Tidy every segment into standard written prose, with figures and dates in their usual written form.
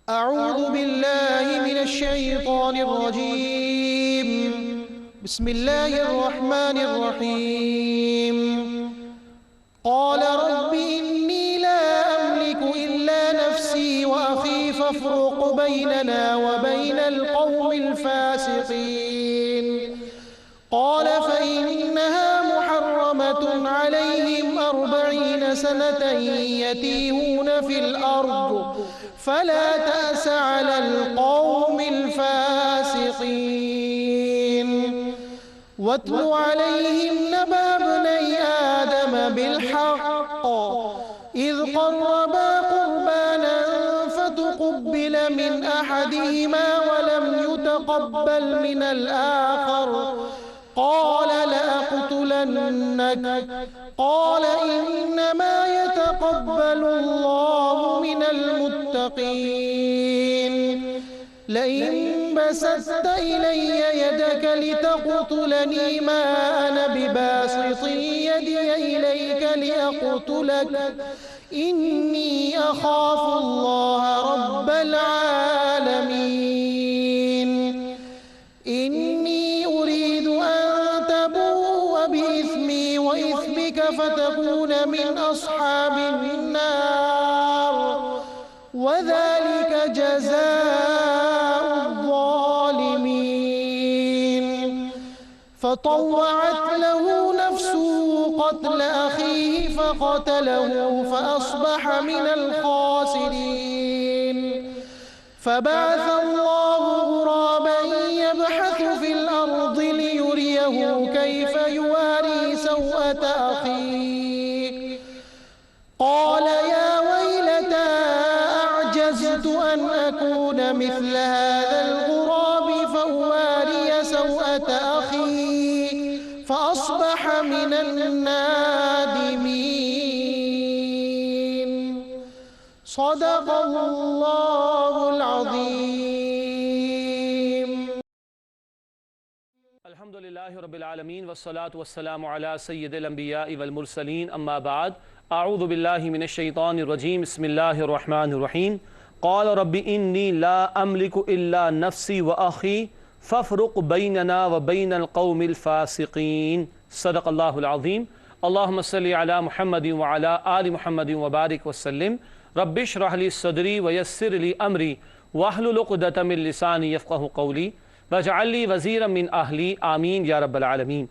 أعوذ بالله من الشيطان الرجيم. بسم الله الرحمن الرحيم. قال رب إني لا أملك إلا نفسي وأخي فافرق بيننا وبين القوم الفاسقين. قال فإنها محرمة عليهم 40 سنة يتيهون في الأرض فلا تأس على القوم الفاسقين. واتل عليهم نبأ ابني آدم بالحق إذ قربا قربانا فتقبل من أحدهما ولم يتقبل من الآخر قال لأقتلنك قال إنما يتقبل الله من المتقين. لئن بسطت إلي يدك لتقتلني ما أنا بباسط يدي إليك لأقتلك إني أخاف الله رب العالمين. إني أريد أن تبوء بإثمي وإثمك فتكون من أصحاب النار وذلك جزاء الظالمين. فطوعت له نفسه قتل أخيه فقتله فأصبح من الخاسرين. فبعث الله غرابا يبحث في الأرض ليريه كيف يواري سوءة أخيه قال يا ويلتى أعجزت أن أكون مثل هذا الغراب فأواري سوءة أخي فأصبح من النادمين. صدق الله العظيم. الحمد لله رب العالمين والصلاة والسلام على سيد الأنبياء والمرسلين أما بعد أعوذ بالله من الشيطان الرجيم بسم الله الرحمن الرحيم. قال رب إني لا أملك إلا نفسي وأخي فافرق بيننا وبين القوم الفاسقين. صدق الله العظيم. اللهم صل على محمد وعلى آل محمد وبارك وسلم. رب اشرح لي صدري ويسر لي أمري واحلل عقدة من لساني يفقهوا قولي واجعل لي وزيرا من أهلي آمین یا رب العالمین.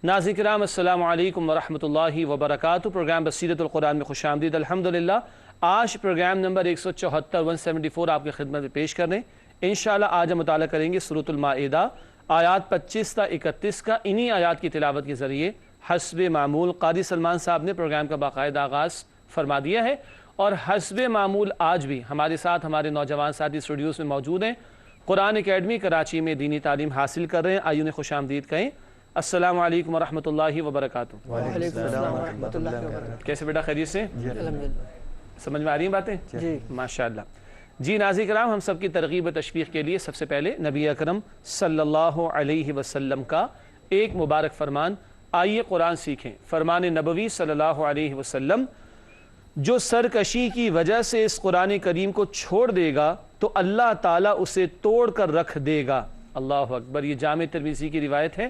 ناظرین کرام السلام علیکم ورحمۃ اللہ وبرکاتہ. پروگرام بصیرت القرآن میں خوش آمدید. الحمدللہ آج پروگرام نمبر 174 آپ کی خدمت میں پیش کر رہے ہیں. انشاءاللہ آج ہم مطالعہ کریں گے سورۃ المائدہ آیات 25 تا 31 کا. انہی آیات کی تلاوت کے ذریعے حسب معمول قاری سلمان صاحب نے پروگرام کا باقاعدہ آغاز فرما دیا ہے اور حسب معمول آج بھی ہمارے ساتھ ہمارے نوجوان ساتھی اسٹوڈیوز میں موجود ہیں. قرآن اکیڈمی کراچی میں دینی تعلیم حاصل کر رہے ہیں. آئیوں نے خوش آمدید کہیں. السلام علیکم ورحمۃ اللہ وبرکاتہ. وعلیکم السلام ورحمۃ اللہ وبرکاتہ. کیسے بیٹا خیریت سے؟ الحمدللہ. سمجھ میں آ رہی ہیں باتیں؟ جی ماشاءاللہ. جی ناظرین کرام ہم سب کی ترغیب و تشویق کے لیے سب سے پہلے نبی اکرم صلی اللہ علیہ وسلم کا ایک مبارک فرمان آئیے قرآن سیکھیں. فرمان نبوی صلی اللہ علیہ وسلم جو سرکشی کی وجہ سے اس قرآن کریم کو چھوڑ دے گا تو اللہ تعالیٰ اسے توڑ کر رکھ دے گا. اللہ اکبر. یہ جامع ترمذی کی روایت ہے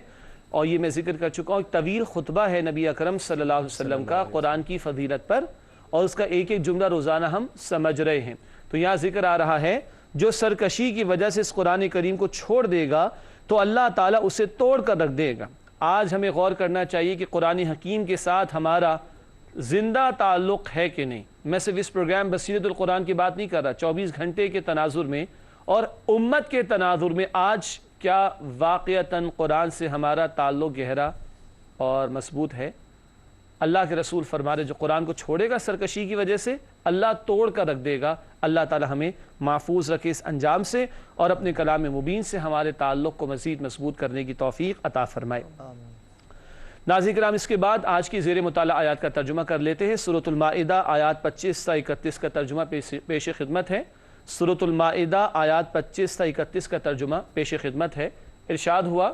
اور یہ میں ذکر کر چکا ہوں. ایک طویل خطبہ ہے نبی اکرم صلی اللہ علیہ وسلم کا قرآن کی فضیلت پر اور اس کا ایک ایک جملہ روزانہ ہم سمجھ رہے ہیں. تو یہاں ذکر آ رہا ہے جو سرکشی کی وجہ سے اس قرآن کریم کو چھوڑ دے گا تو اللہ تعالیٰ اسے توڑ کر رکھ دے گا. آج ہمیں غور کرنا چاہیے کہ قرآن حکیم کے ساتھ ہمارا زندہ تعلق ہے کہ نہیں. میں صرف اس پروگرام بصیرت القرآن کی بات نہیں کر رہا. 24 گھنٹے کے تناظر میں اور امت کے تناظر میں آج کیا واقعتاً قرآن سے ہمارا تعلق گہرا اور مضبوط ہے؟ اللہ کے رسول فرما رہے جو قرآن کو چھوڑے گا سرکشی کی وجہ سے اللہ توڑ کر رکھ دے گا. اللہ تعالی ہمیں محفوظ رکھے اس انجام سے اور اپنے کلام مبین سے ہمارے تعلق کو مزید مضبوط کرنے کی توفیق عطا فرمائے. ناظرین کرام اس کے بعد آج کی زیر مطالعہ آیات کا ترجمہ کر لیتے ہیں. سورۃ المائدہ آیات 25 تا 31 کا ترجمہ پیش خدمت ہے. سورۃ المائدہ آیات 25 تا 31 کا ترجمہ پیش خدمت ہے. ارشاد ہوا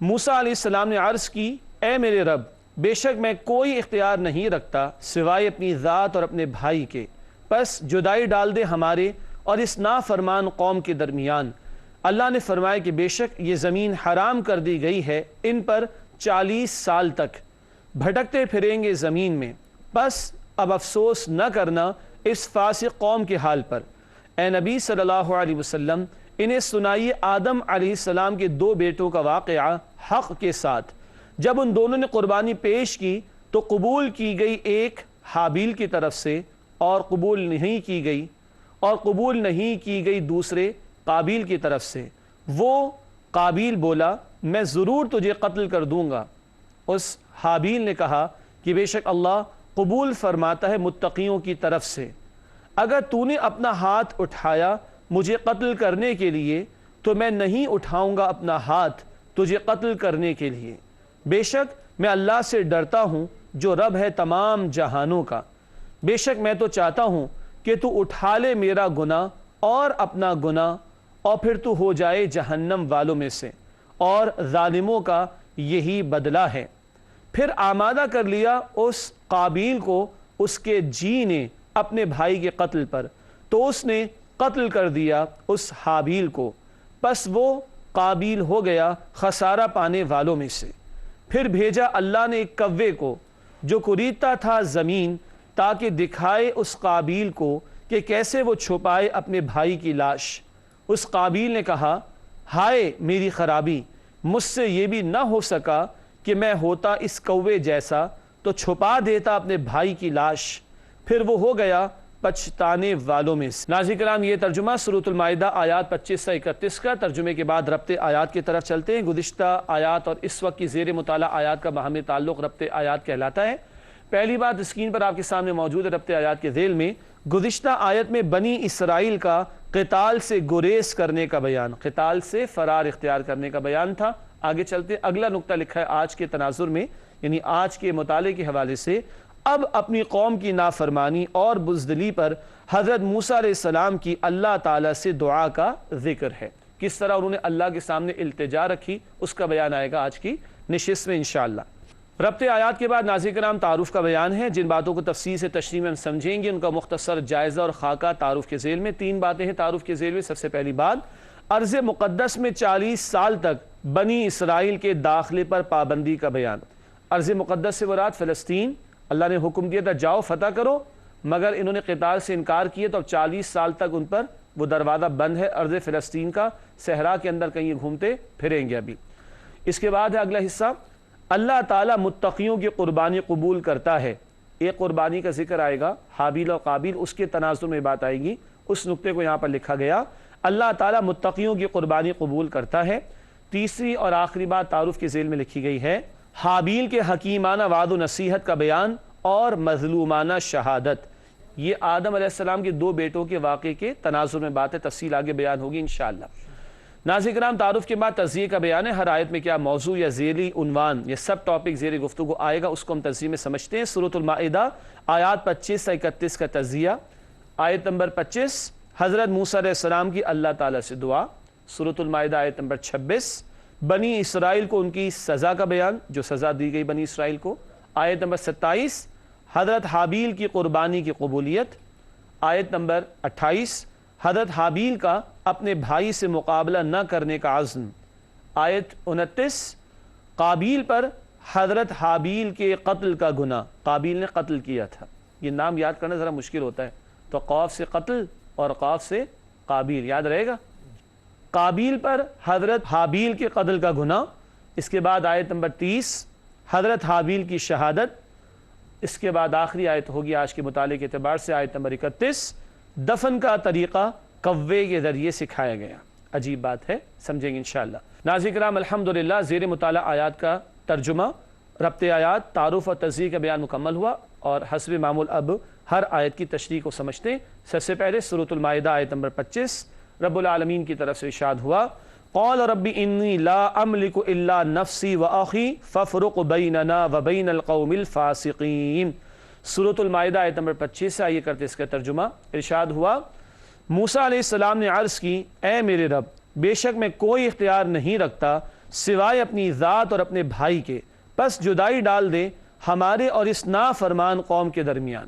موسیٰ علیہ السلام نے عرض کی اے میرے رب بے شک میں کوئی اختیار نہیں رکھتا سوائے اپنی ذات اور اپنے بھائی کے، پس جدائی ڈال دے ہمارے اور اس نافرمان قوم کے درمیان۔ اللہ نے فرمایا کہ بے شک یہ زمین حرام کر دی گئی ہے ان پر 40 سال تک بھٹکتے پھریں گے زمین میں، بس اب افسوس نہ کرنا اس فاسق قوم کے حال پر۔ اے نبی صلی اللہ علیہ وسلم انہیں سنائیے آدم علیہ السلام کے 2 بیٹوں کا واقعہ حق کے ساتھ۔ جب ان دونوں نے قربانی پیش کی تو قبول کی گئی ایک حابیل کی طرف سے اور قبول نہیں کی گئی دوسرے قابیل کی طرف سے۔ وہ قابیل بولا میں ضرور تجھے قتل کر دوں گا۔ اس حابیل نے کہا کہ بے شک اللہ قبول فرماتا ہے متقیوں کی طرف سے، اگر تو نے اپنا ہاتھ اٹھایا مجھے قتل کرنے کے لیے تو میں نہیں اٹھاؤں گا اپنا ہاتھ تجھے قتل کرنے کے لیے۔ بے شک میں اللہ سے ڈرتا ہوں جو رب ہے تمام جہانوں کا۔ بے شک میں تو چاہتا ہوں کہ تو اٹھا لے میرا گناہ اور اپنا گناہ اور پھر تو ہو جائے جہنم والوں میں سے، اور ظالموں کا یہی بدلہ ہے۔ پھر آمادہ کر لیا اس قابیل کو اس کے جی نے اپنے بھائی کے قتل پر، تو اس نے قتل کر دیا اس حابیل کو، پس وہ قابیل ہو گیا خسارہ پانے والوں میں سے۔ پھر بھیجا اللہ نے ایک کوے کو جو کوریدتا تھا زمین، تاکہ دکھائے اس قابیل کو کہ کیسے وہ چھپائے اپنے بھائی کی لاش۔ اس قابیل نے کہا ہائے میری خرابی، مجھ سے یہ بھی نہ ہو سکا کہ میں ہوتا اس کوے جیسا تو چھپا دیتا اپنے بھائی کی لاش، پھر وہ ہو گیا پچھتانے والوں میں سے۔ ناظرین کرام یہ ترجمہ سورۃ المائدہ آیات 25 سے 31 کا۔ ترجمے کے بعد ربط آیات کی طرف چلتے ہیں۔ گزشتہ آیات اور اس وقت کی زیر مطالعہ آیات کا باہمی تعلق ربط آیات کہلاتا ہے۔ پہلی بات اسکرین پر آپ کے سامنے موجود ہے ربط آیات کے ذیل میں گزشتہ آیت میں بنی اسرائیل کا قتال سے گریز کرنے کا بیان، قتال سے فرار اختیار کرنے کا بیان تھا۔ آگے چلتے اگلا نقطہ لکھا ہے آج کے تناظر میں، یعنی آج کے مطالعے کے حوالے سے، اب اپنی قوم کی نافرمانی اور بزدلی پر حضرت موسیٰ علیہ السلام کی اللہ تعالیٰ سے دعا کا ذکر ہے۔ کس طرح انہوں نے اللہ کے سامنے التجا رکھی اس کا بیان آئے گا آج کی نشست میں انشاءاللہ۔ ربط آیات کے بعد ناظرین کرام تعارف کا بیان ہے۔ جن باتوں کو تفصیل سے تشریح میں ہم سمجھیں گے ان کا مختصر جائزہ اور خاکہ تعارف کے ذیل میں۔ 3 باتیں ہیں تعارف کے ذیل میں۔ سب سے پہلی بات، ارض مقدس میں 40 سال تک بنی اسرائیل کے داخلے پر پابندی کا بیان۔ ارض مقدس سے مراد فلسطین، اللہ نے حکم دیا تھا جاؤ فتح کرو، مگر انہوں نے قتال سے انکار کیا تو اب 40 سال تک ان پر وہ دروازہ بند ہے ارض فلسطین کا، صحرا کے اندر کہیں گھومتے پھریں گے ابھی۔ اس کے بعد ہے اگلا حصہ، اللہ تعالیٰ متقیوں کی قربانی قبول کرتا ہے۔ ایک قربانی کا ذکر آئے گا حابیل اور قابیل، اس کے تناظر میں بات آئے گی، اس نقطے کو یہاں پر لکھا گیا اللہ تعالیٰ متقیوں کی قربانی قبول کرتا ہے۔ تیسری اور آخری بات تعارف کے ذیل میں لکھی گئی ہے، حابیل کے حکیمانہ وعد و نصیحت کا بیان اور مظلومانہ شہادت۔ یہ آدم علیہ السلام کے 2 بیٹوں کے واقعے کے تناظر میں بات ہے، تفصیل آگے بیان ہوگی انشاءاللہ۔ ناظرین کرام تعارف کے بعد تجزیے کا بیان ہے، ہر آیت میں کیا موضوع یا ذیلی عنوان یا سب ٹاپک زیر گفتگو آئے گا اس کو ہم تجزیے میں سمجھتے ہیں۔ سورۃ المائدہ آیات 25 سے 31 کا تجزیہ۔ آیت نمبر 25 حضرت موسیٰ علیہ السلام کی اللہ تعالیٰ سے دعا۔ سورۃ المائدہ آیت نمبر 26 بنی اسرائیل کو ان کی سزا کا بیان، جو سزا دی گئی بنی اسرائیل کو۔ آیت نمبر 27 حضرت حابیل کی قربانی کی قبولیت۔ آیت نمبر 28 حضرت حابیل کا اپنے بھائی سے مقابلہ نہ کرنے کا عزم۔ آیت 29 قابیل پر حضرت حابیل کے قتل کا گناہ، قابیل نے قتل کیا تھا، یہ نام یاد کرنا ذرا مشکل ہوتا ہے، تو قاف سے قتل اور قاف سے قابیل یاد رہے گا۔ قابیل پر حضرت حابیل کے قتل کا گناہ۔ اس کے بعد آیت نمبر 30 حضرت حابیل کی شہادت۔ اس کے بعد آخری آیت ہوگی آج کے مطالعے کے اعتبار سے آیت نمبر 31 دفن کا طریقہ کوے کے ذریعے سکھایا گیا۔ عجیب بات ہے، سمجھیں گے انشاءاللہ۔ ناظرین کرام الحمدللہ زیر مطالعہ آیات کا ترجمہ، ربط آیات، تعارف اور تجزیے کا بیان مکمل ہوا، اور حسب معمول اب ہر آیت کی تشریح کو سمجھتے ہیں۔ سب سے پہلے سورۃ المائدہ آیت نمبر 25 رب العالمین کی طرف سے ارشاد ہوا قال رب انی لا املک الا نفسی واخی فافرق بیننا وبین القوم الفاسقین۔ سورۃ المائدہ آیت نمبر 25 سے آئیے کرتے اس کا ترجمہ۔ ارشاد ہوا موسیٰ علیہ السلام نے عرض کی اے میرے رب، بے شک میں کوئی اختیار نہیں رکھتا سوائے اپنی ذات اور اپنے بھائی کے، پس جدائی ڈال دے ہمارے اور اس نافرمان قوم کے درمیان۔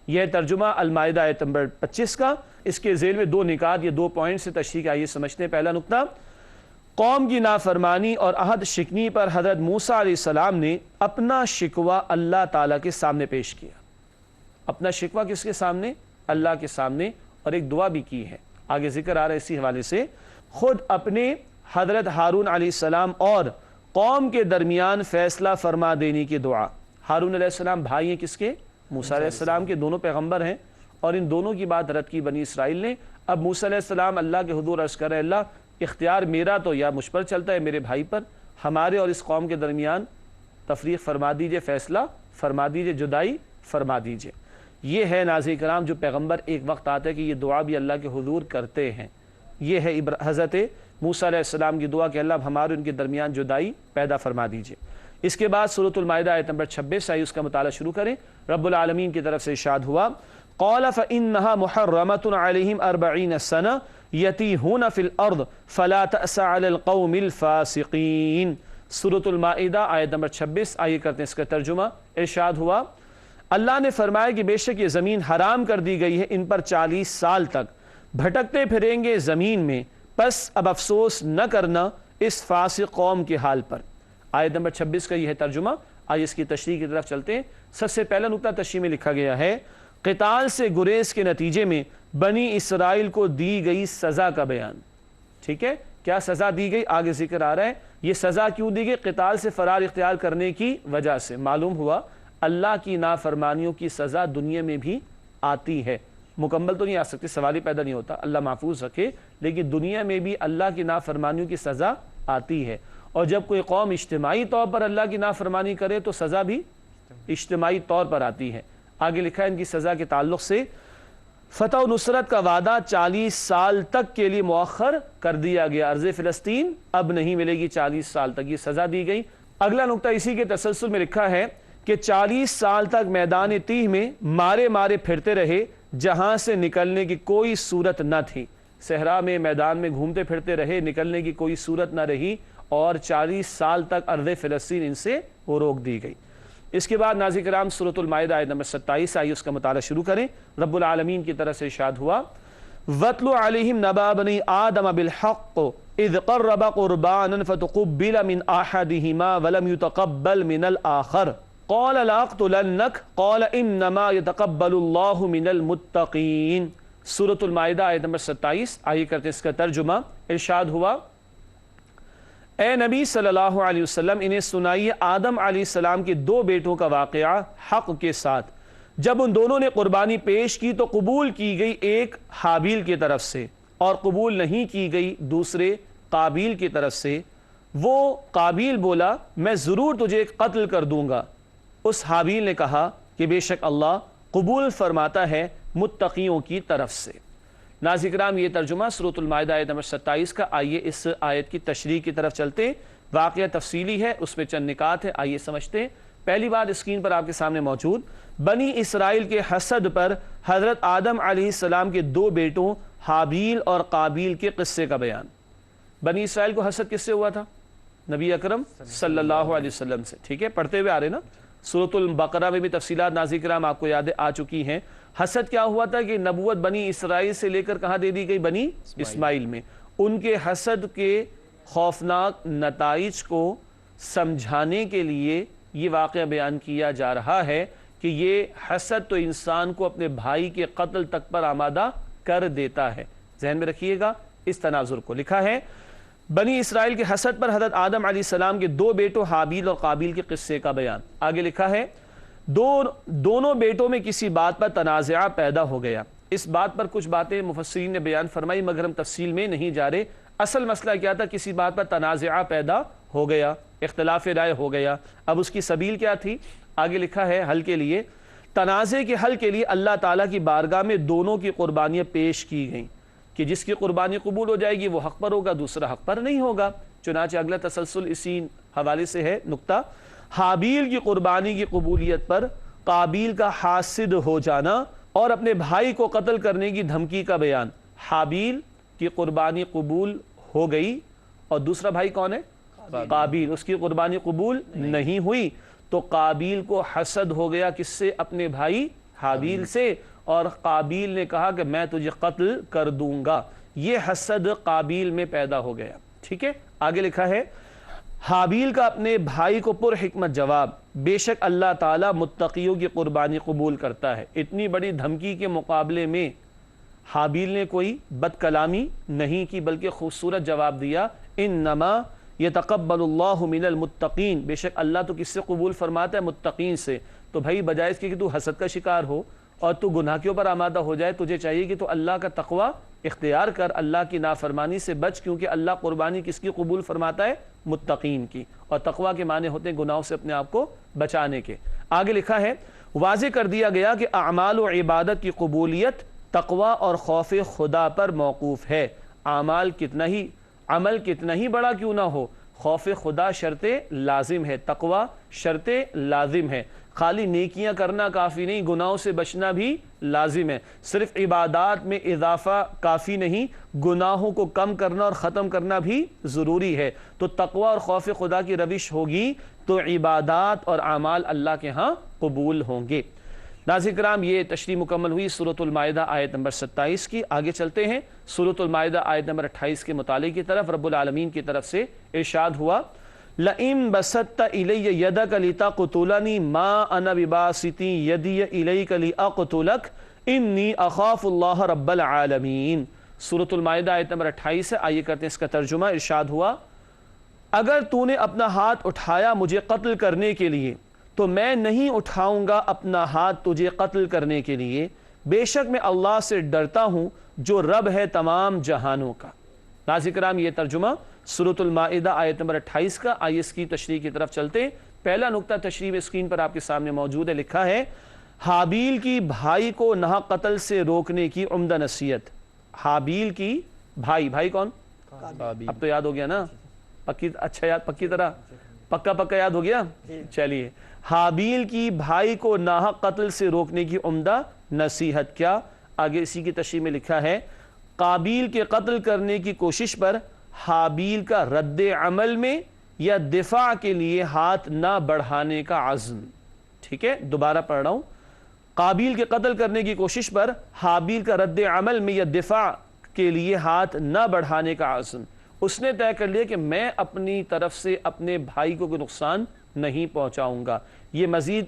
یہ ترجمہ المائدہ آیت نمبر 25 کا۔ اس کے ذیل میں دو نکات، یہ 2 پوائنٹ سے تشریح آئیے سمجھتے ہیں۔ پہلا نقطہ، قوم کی نافرمانی اور عہد شکنی پر حضرت موسیٰ علیہ السلام نے اپنا شکوہ اللہ تعالیٰ کے سامنے پیش کیا۔ اپنا شکوہ کس کے سامنے؟ اللہ کے سامنے، اور ایک دعا بھی کی ہے، آگے ذکر آ رہا ہے اسی حوالے سے۔ خود اپنے حضرت ہارون علیہ السلام اور قوم کے درمیان فیصلہ فرما دینے کی دعا۔ ہارون علیہ السلام بھائی ہیں کس کے؟ موسیٰ علیہ السلام کے، دونوں پیغمبر ہیں، اور ان دونوں کی بات رد کی بنی اسرائیل نے۔ اب موسیٰ علیہ السلام اللہ کے حضور عرض کر رہے، اللہ اختیار میرا تو یا مجھ پر چلتا ہے میرے بھائی پر، ہمارے اور اس قوم کے درمیان تفریق فرما دیجئے، فیصلہ فرما دیجئے، جدائی فرما دیجئے۔ یہ ہے ناظرین کرام جو پیغمبر ایک وقت آتا ہے کہ یہ دعا بھی اللہ کے حضور کرتے ہیں۔ یہ ہے حضرت موسیٰ علیہ السلام کی دعا کہ اللہ ہمارے ان کے درمیان جدائی پیدا فرما دیجئے۔ اس کے بعد سورۃ المائدہ آیت نمبر 26 آئیے اس کا مطالعہ شروع کریں۔ رب العالمین کی طرف سے ارشاد ہوا، قال فإنها محرمة عليهم 40 سنة يتيهون في الأرض فلا تأس على القوم الفاسقين۔ سورۃ المائدہ آیت نمبر 26 آئیے کرتے ہیں اس کا ترجمہ۔ ارشاد ہوا، اللہ نے فرمایا کہ بے شک یہ زمین حرام کر دی گئی ہے ان پر 40 سال تک، بھٹکتے پھریں گے زمین میں، پس اب افسوس نہ کرنا اس فاسق قوم کے حال پر۔ آیت نمبر 26 کا یہ ہے ترجمہ۔ آئیے اس کی تشریح کی طرف چلتے ہیں۔ سب سے پہلا نقطہ تشریح میں لکھا گیا ہے، قتال سے گریز کے نتیجے میں بنی اسرائیل کو دی گئی سزا کا بیان۔ ٹھیک ہے، کیا سزا دی گئی؟ آگے ذکر آ رہا ہے۔ یہ سزا کیوں دی گئی؟ قتال سے فرار اختیار کرنے کی وجہ سے۔ معلوم ہوا اللہ کی نافرمانیوں کی سزا دنیا میں بھی آتی ہے، مکمل تو نہیں آ سکتی، سوال ہی پیدا نہیں ہوتا، اللہ محفوظ رکھے، لیکن دنیا میں بھی اللہ کی نافرمانیوں کی سزا آتی ہے۔ اور جب کوئی قوم اجتماعی طور پر اللہ کی نافرمانی کرے تو سزا بھی اجتماعی طور پر آتی ہے۔ آگے لکھا ہے ان کی سزا کے تعلق سے، فتح و نصرت کا وعدہ 40 سال تک کے لیے مؤخر کر دیا گیا، ارض فلسطین اب نہیں ملے گی 40 سال تک، یہ سزا دی گئی۔ اگلا نقطہ اسی کے تسلسل میں لکھا ہے کہ 40 سال تک میدان تیہ میں مارے مارے پھرتے رہے، جہاں سے نکلنے کی کوئی صورت نہ تھی۔ صحرا میں میدان میں گھومتے پھرتے رہے، نکلنے کی کوئی صورت نہ رہی، اور 40 سال تک ارض فلسطین ان سے وہ روک دی گئی۔ اس کے بعد ناظرین کرام سورۃ المائدہ آیت نمبر 27 آئیے اس کا مطالعہ شروع کریں۔ رب العالمین کی طرف سے ارشاد ہوا، وَاتْلُ عَلَيْهِمْ نَبَأَ بَنِي آدَمَ بِالْحَقِّ إِذْ قَرَّبَ قُرْبَانًا فَتُقُبِّلَ مِنْ أَحَدِهِمَا وَلَمْ يُتَقَبَّلْ مِنَ الْآخَرِ قَالَ لَأَقْتُلَنَّكَ قَالَ إِنَّمَا يَتَقَبَّلُ اللَّهُ مِنَ الْمُتَّقِينَ۔ سورۃ المائدہ آیت نمبر 27 آئیے کرتے ہیں اس کا ترجمہ۔ ارشاد ہوا، اے نبی صلی اللہ علیہ وسلم انہیں سنائیے آدم علیہ السلام کے 2 بیٹوں کا واقعہ حق کے ساتھ۔ جب ان دونوں نے قربانی پیش کی تو قبول کی گئی ایک حابیل کی طرف سے، اور قبول نہیں کی گئی دوسرے قابیل کی طرف سے۔ وہ قابیل بولا، میں ضرور تجھے قتل کر دوں گا۔ اس حابیل نے کہا کہ بے شک اللہ قبول فرماتا ہے متقیوں کی طرف سے۔ ناظرین کرام یہ ترجمہ سورۃ المائدہ آیت نمبر 27 کا۔ آئیے اس آیت کی تشریح کی طرف چلتے ہیں۔ واقعہ تفصیلی ہے، اس میں چند نکات ہیں، آئیے سمجھتے ہیں۔ پہلی بات اسکرین پر آپ کے سامنے موجود، بنی اسرائیل کے حسد پر حضرت آدم علیہ السلام کے 2 بیٹوں حابیل اور قابیل کے قصے کا بیان۔ بنی اسرائیل کو حسد کس سے ہوا تھا؟ نبی اکرم صلی اللہ علیہ وسلم سے۔ ٹھیک ہے، پڑھتے ہوئے آ رہے نا، سورۃ البقرہ میں بھی تفصیلات ناظرین کرام آپ کو یاد آ چکی ہیں۔ حسد کیا ہوا تھا کہ نبوت بنی اسرائیل سے لے کر کہاں دے دی گئی؟ بنی اسماعیل میں۔ ان کے حسد کے خوفناک نتائج کو سمجھانے کے لیے یہ واقعہ بیان کیا جا رہا ہے کہ یہ حسد تو انسان کو اپنے بھائی کے قتل تک پر آمادہ کر دیتا ہے۔ ذہن میں رکھیے گا اس تناظر کو۔ لکھا ہے بنی اسرائیل کے حسد پر حضرت آدم علیہ السلام کے 2 بیٹوں حابیل اور قابیل کے قصے کا بیان۔ آگے لکھا ہے دونوں بیٹوں میں کسی بات پر تنازعہ پیدا ہو گیا۔ اس بات پر کچھ باتیں مفسرین نے بیان فرمائی مگر ہم تفصیل میں نہیں جا رہے۔ اصل مسئلہ کیا تھا؟ کسی بات پر تنازعہ پیدا ہو گیا، اختلاف رائے ہو گیا۔ اب اس کی سبیل کیا تھی؟ آگے لکھا ہے حل کے لیے، تنازع کے حل کے لیے اللہ تعالیٰ کی بارگاہ میں دونوں کی قربانیاں پیش کی گئیں کہ جس کی قربانی قبول ہو جائے گی وہ حق پر ہوگا، دوسرا حق پر نہیں ہوگا۔ چنانچہ اگلا تسلسل اسی حوالے سے ہے نقطہ، حابیل کی قربانی کی قبولیت پر قابیل کا حاسد ہو جانا اور اپنے بھائی کو قتل کرنے کی دھمکی کا بیان۔ حابیل کی قربانی قبول ہو گئی اور دوسرا بھائی کون ہے؟ قابیل، اس کی قربانی قبول نہیں ہوئی، تو قابیل کو حسد ہو گیا کس سے؟ اپنے بھائی حابیل سے، اور قابیل نے کہا کہ میں تجھے قتل کر دوں گا، یہ حسد قابیل میں پیدا ہو گیا۔ ٹھیک ہے، آگے لکھا ہے حابیل کا اپنے بھائی کو پر حکمت جواب، بے شک اللہ تعالیٰ متقیوں کی قربانی قبول کرتا ہے۔ اتنی بڑی دھمکی کے مقابلے میں حابیل نے کوئی بد کلامی نہیں کی بلکہ خوبصورت جواب دیا، انما یتقبل اللہ من المتقین، بے شک اللہ تو کس سے قبول فرماتا ہے؟ متقین سے۔ تو بھائی بجائے اس کے کہ تو حسد کا شکار ہو اور تو گناہ کے اوپر آمادہ ہو جائے، تجھے چاہیے کہ تو اللہ کا تقوی اختیار کر، اللہ کی نافرمانی سے بچ، کیونکہ اللہ قربانی کس کی قبول فرماتا ہے؟ متقین کی، اور تقوی کے معنی ہوتے ہیں گناہوں سے اپنے آپ کو بچانے کے۔ آگے لکھا ہے واضح کر دیا گیا کہ اعمال و عبادت کی قبولیت تقوی اور خوف خدا پر موقوف ہے۔ عمل کتنا ہی بڑا کیوں نہ ہو، خوف خدا شرط لازم ہے، تقوی شرط لازم ہے۔ خالی نیکیاں کرنا کافی نہیں، گناہوں سے بچنا بھی لازم ہے۔ صرف عبادات میں اضافہ کافی نہیں، گناہوں کو کم کرنا اور ختم کرنا بھی ضروری ہے۔ تو تقوی اور خوف خدا کی روش ہوگی تو عبادات اور اعمال اللہ کے ہاں قبول ہوں گے۔ ناظرین کرام، یہ تشریح مکمل ہوئی سورۃ المائدہ آیت نمبر 27 کی۔ آگے چلتے ہیں سورۃ المائدہ آیت نمبر 28 کے مطالعے کی طرف۔ رب العالمین کی طرف سے ارشاد ہوا لَئِن بَسَطْتَ إِلَيَّ يَدَكَ لِتَقْتُلَنِي مَا أَنَا بِبَاسِطٍ يَدِيَ إِلَيْكَ لِأَقْتُلَكَ إِنِّي أَخَافُ اللَّهَ رَبَّ الْعَالَمِينَ۔ سورۃ المائدہ آیت نمبر 28 ہے، آئیے کرتے ہیں اس کا ترجمہ۔ ارشاد ہوا اگر تو نے اپنا ہاتھ اٹھایا مجھے قتل کرنے کے لیے تو میں نہیں اٹھاؤں گا اپنا ہاتھ تجھے قتل کرنے کے لیے، بے شک میں اللہ سے ڈرتا ہوں جو رب ہے تمام جہانوں کا۔ ناظرین کرام، یہ ترجمہ سورۃ المائدہ آیت نمبر 28 کا۔ آئیے اس کی تشریح کی طرف چلتے ہیں۔ پہلا نقطہ تشریح اسکرین پر آپ کے سامنے موجود ہے، لکھا ہے حابیل کی بھائی کو ناحق قتل سے روکنے کی عمدہ نصیحت۔ حابیل کی بھائی کون؟ اب تو یاد ہو گیا نا، پکی طرح پکا یاد ہو گیا۔ چلیے، حابیل کی بھائی کو ناحق قتل سے روکنے کی عمدہ نصیحت کیا؟ آگے اسی کی تشریح میں لکھا ہے قابیل کے قتل کرنے کی کوشش پر حابیل کا رد عمل میں یا دفاع کے لیے ہاتھ نہ بڑھانے کا عزم۔ ٹھیک ہے، دوبارہ پڑھ رہا ہوں، قابیل کے قتل کرنے کی کوشش پر حابیل کا رد عمل میں یا دفاع کے لیے ہاتھ نہ بڑھانے کا عزم۔ اس نے طے کر لیا کہ میں اپنی طرف سے اپنے بھائی کو کوئی نقصان نہیں پہنچاؤں گا۔ یہ مزید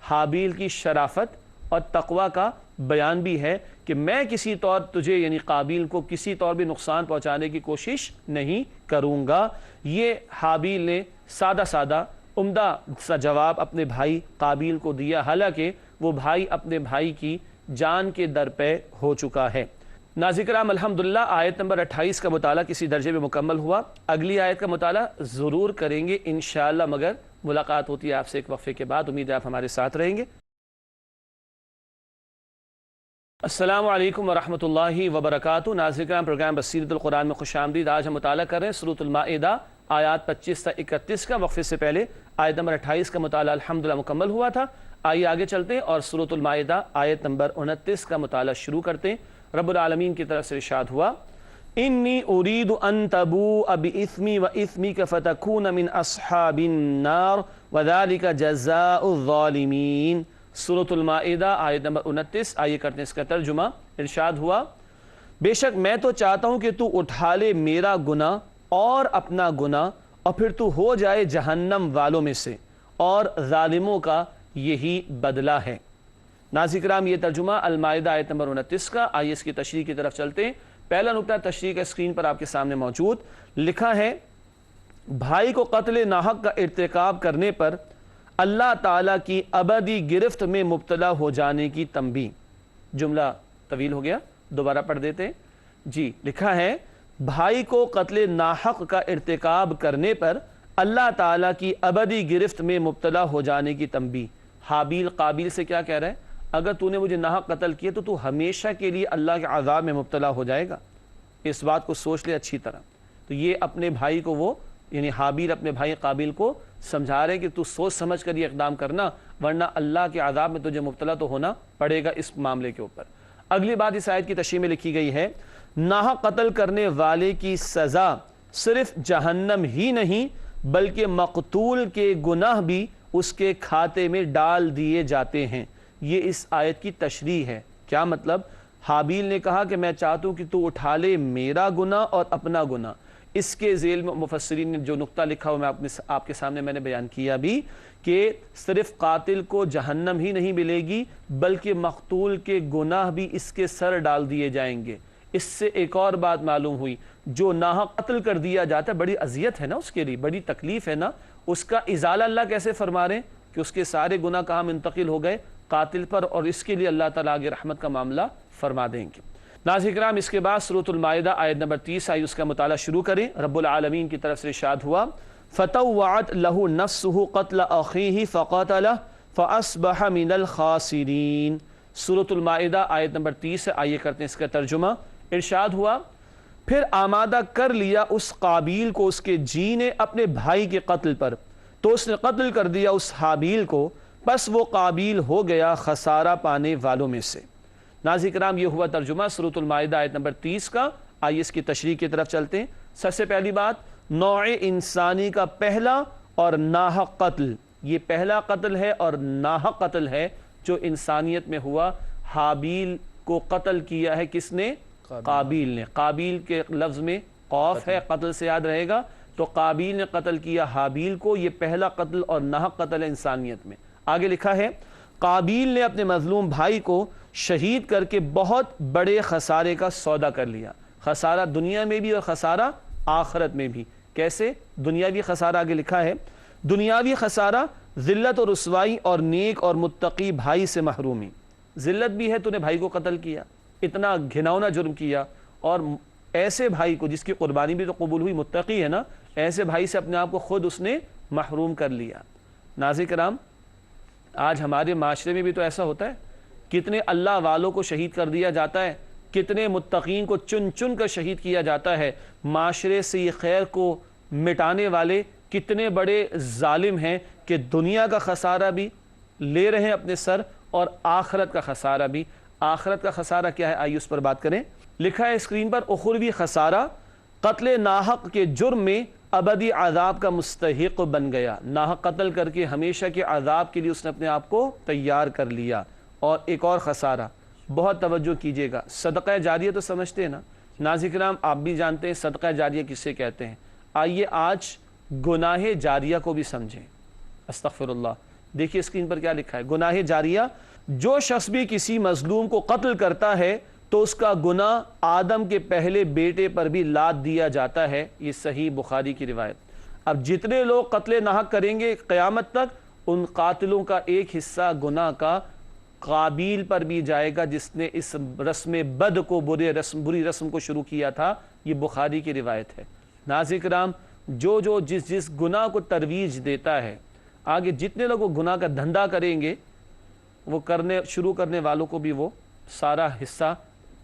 حابیل کی شرافت اور تقوی کا بیان بھی ہے کہ میں کسی طور تجھے یعنی قابیل کو کسی طور بھی نقصان پہنچانے کی کوشش نہیں کروں گا۔ یہ حابیل نے سادہ عمدہ سا جواب اپنے بھائی قابیل کو دیا، حالانکہ وہ بھائی اپنے بھائی کی جان کے در پہ ہو چکا ہے۔ ناظرین کرام، الحمدللہ آیت نمبر 28 کا مطالعہ کسی درجے میں مکمل ہوا۔ اگلی آیت کا مطالعہ ضرور کریں گے انشاءاللہ، مگر ملاقات ہوتی ہے آپ سے ایک وقفے کے بعد۔ امید ہے آپ ہمارے ساتھ رہیں گے۔ السلام علیکم ورحمۃ اللہ وبرکاتہ۔ ناظرین کرام، پروگرام بصیرت القرآن میں خوش آمدید۔ آج ہم مطالعہ کر رہے ہیں سورۃ المائدہ آیات 25 تا 31 کا۔ وقفے سے پہلے آیت نمبر 28 کا مطالعہ الحمدللہ مکمل ہوا تھا۔ آئیے آگے چلتے ہیں اور سورۃ المائدہ آیت نمبر 29 کا مطالعہ شروع کرتے ہیں۔ رب العالمین کی طرف سے ارشاد ہوا انی اريد ان تبوء باسمی واسمک فتکون من اصحاب النار وذلک جزاء الظالمین۔ سورۃ المائدہ آیت نمبر 29، آئیے کرتے ہیں اس کا ترجمہ۔ ارشاد ہوا بے شک میں تو چاہتا ہوں کہ تو اٹھا لے میرا گناہ اور اپنا گناہ اور پھر تو ہو جائے جہنم والوں میں سے، اور ظالموں کا یہی بدلہ ہے۔ ناظرین کرام، یہ ترجمہ المائدہ آیت نمبر 29 کا۔ آئیے اس کی تشریح کی طرف چلتے ہیں۔ پہلا نقطہ تشریح کا اسکرین پر آپ کے سامنے موجود، لکھا ہے بھائی کو قتل ناحق کا ارتکاب کرنے پر اللہ تعالیٰ کی ابدی گرفت میں مبتلا ہو جانے کی تنبیہ۔ جملہ طویل ہو گیا، دوبارہ پڑھ دیتے ہیں۔ جی، لکھا ہے بھائی کو قتل ناحق کا ارتکاب کرنے پر اللہ تعالیٰ کی ابدی گرفت میں مبتلا ہو جانے کی تنبیہ۔ حابیل قابیل سے کیا کہہ رہا ہے؟ اگر تو نے مجھے ناحق قتل کیا تو ہمیشہ کے لیے اللہ کے عذاب میں مبتلا ہو جائے گا، اس بات کو سوچ لے اچھی طرح۔ تو یہ اپنے بھائی کو وہ یعنی حابیل اپنے بھائی قابیل کو سمجھا رہے کہ تو سوچ سمجھ کر یہ اقدام کرنا، ورنہ اللہ کے عذاب میں تجھے مبتلا تو ہونا پڑے گا اس معاملے کے اوپر۔ اگلی بات اس آیت کی تشریح میں لکھی گئی ہے ناحق قتل کرنے والے کی سزا صرف جہنم ہی نہیں بلکہ مقتول کے گناہ بھی اس کے کھاتے میں ڈال دیے جاتے ہیں۔ یہ اس آیت کی تشریح ہے۔ کیا مطلب؟ حابیل نے کہا کہ میں چاہتا ہوں کہ تو اٹھا لے میرا گناہ اور اپنا گناہ۔ اس کے ذیل میں مفسرین نے جو نقطہ لکھا وہ آپ کے سامنے میں نے بیان کیا بھی، کہ صرف قاتل کو جہنم ہی نہیں ملے گی بلکہ مقتول کے گناہ بھی اس کے سر ڈال دیے جائیں گے۔ اس سے ایک اور بات معلوم ہوئی، جو ناحق قتل کر دیا جاتا ہے بڑی اذیت ہے نا اس کے لیے، بڑی تکلیف ہے نا، اس کا ازالہ اللہ کیسے فرما رہے ہیں کہ اس کے سارے گناہ کہاں منتقل ہو گئے؟ قاتل پر، اور اس کے لیے اللہ تعالیٰ آگے رحمت کا معاملہ فرما دیں گے۔ ناظرین کرام، اس کے بعد سورۃ المائدہ آیت نمبر 30 آئی، اس کا مطالعہ شروع کریں۔ رب العالمین کی طرف سے ارشاد ہوا، فَطَوَّعَتْ لَهُ نَفْسُهُ قَتْلَ أَخِيهِ فَقَتَلَهُ فَأَصْبَحَ مِنَ الْخَاسِرِينَ۔ سورۃ المائدہ آیت نمبر 30 ہے، آئیے کرتے ہیں اس کا ترجمہ۔ ارشاد ہوا، پھر آمادہ کر لیا اس قابیل کو اس کے جی نے اپنے بھائی کے قتل پر، تو اس نے قتل کر دیا اس حابیل کو، پس وہ قابیل ہو گیا خسارہ پانے والوں میں سے۔ ناظرین کرام، یہ ہوا ترجمہ سورۃ المائدہ آیت نمبر 30 کا۔ آئیے اس کی تشریح کی طرف چلتے ہیں۔ سب سے پہلی بات، نوع انسانی کا پہلا اور ناحق قتل، یہ پہلا قتل ہے اور ناحق قتل ہے جو انسانیت میں ہوا۔ حابیل کو قتل کیا ہے کس نے؟ قابیل نے۔ قابیل کے لفظ میں قوف ہے، قتل سے یاد رہے گا، تو قابیل نے قتل کیا حابیل کو، یہ پہلا قتل اور ناحق قتل ہے انسانیت میں۔ آگے لکھا ہے، قابیل نے اپنے مظلوم بھائی کو شہید کر کے بہت بڑے خسارے کا سودا کر لیا۔ خسارہ دنیا میں بھی اور خسارہ آخرت میں بھی۔ کیسے؟ دنیاوی خسارہ آگے لکھا ہے، دنیاوی خسارہ ذلت اور رسوائی اور نیک اور متقی بھائی سے محرومی۔ ذلت بھی ہے، تو نے بھائی کو قتل کیا، اتنا گھناؤنا جرم کیا، اور ایسے بھائی کو جس کی قربانی بھی تو قبول ہوئی، متقی ہے نا، ایسے بھائی سے اپنے آپ کو خود اس نے محروم کر لیا۔ ناظرین کرام، آج ہمارے معاشرے میں بھی تو ایسا ہوتا ہے، کتنے اللہ والوں کو شہید کر دیا جاتا ہے، کتنے متقین کو چن چن کر شہید کیا جاتا ہے۔ معاشرے سے یہ خیر کو مٹانے والے کتنے بڑے ظالم ہیں کہ دنیا کا خسارہ بھی لے رہے ہیں اپنے سر اور آخرت کا خسارہ بھی۔ آخرت کا خسارہ کیا ہے؟ آئیے اس پر بات کریں۔ لکھا ہے اسکرین پر، اخروی خسارہ قتل ناحق کے جرم میں ابدی عذاب کا مستحق بن گیا۔ ناحق قتل کر کے ہمیشہ کے عذاب کے لیے اس نے اپنے آپ کو تیار کر لیا۔ اور ایک اور خسارہ، بہت توجہ کیجئے گا، صدقہ جاریہ تو سمجھتے ہیں نا ناظرین کرام، آپ بھی جانتے ہیں صدقہ جاریہ کسے کہتے ہیں۔ آئیے آج گناہ جاریہ کو بھی سمجھیں۔ استغفر اللہ۔ دیکھیے اسکرین پر کیا لکھا ہے، گناہ جاریہ، جو شخص بھی کسی مظلوم کو قتل کرتا ہے تو اس کا گناہ آدم کے پہلے بیٹے پر بھی لاد دیا جاتا ہے۔ یہ صحیح بخاری کی روایت۔ اب جتنے لوگ قتل ناحق کریں گے قیامت تک، ان قاتلوں کا ایک حصہ گناہ کا قابیل پر بھی جائے گا، جس نے اس رسم بد کو، بری رسم کو شروع کیا تھا۔ یہ بخاری کی روایت ہے۔ ناظرین کرام، جو جس گناہ کو ترویج دیتا ہے، آگے جتنے لوگ وہ گناہ کا دھندا کریں گے، وہ شروع کرنے والوں کو بھی وہ سارا حصہ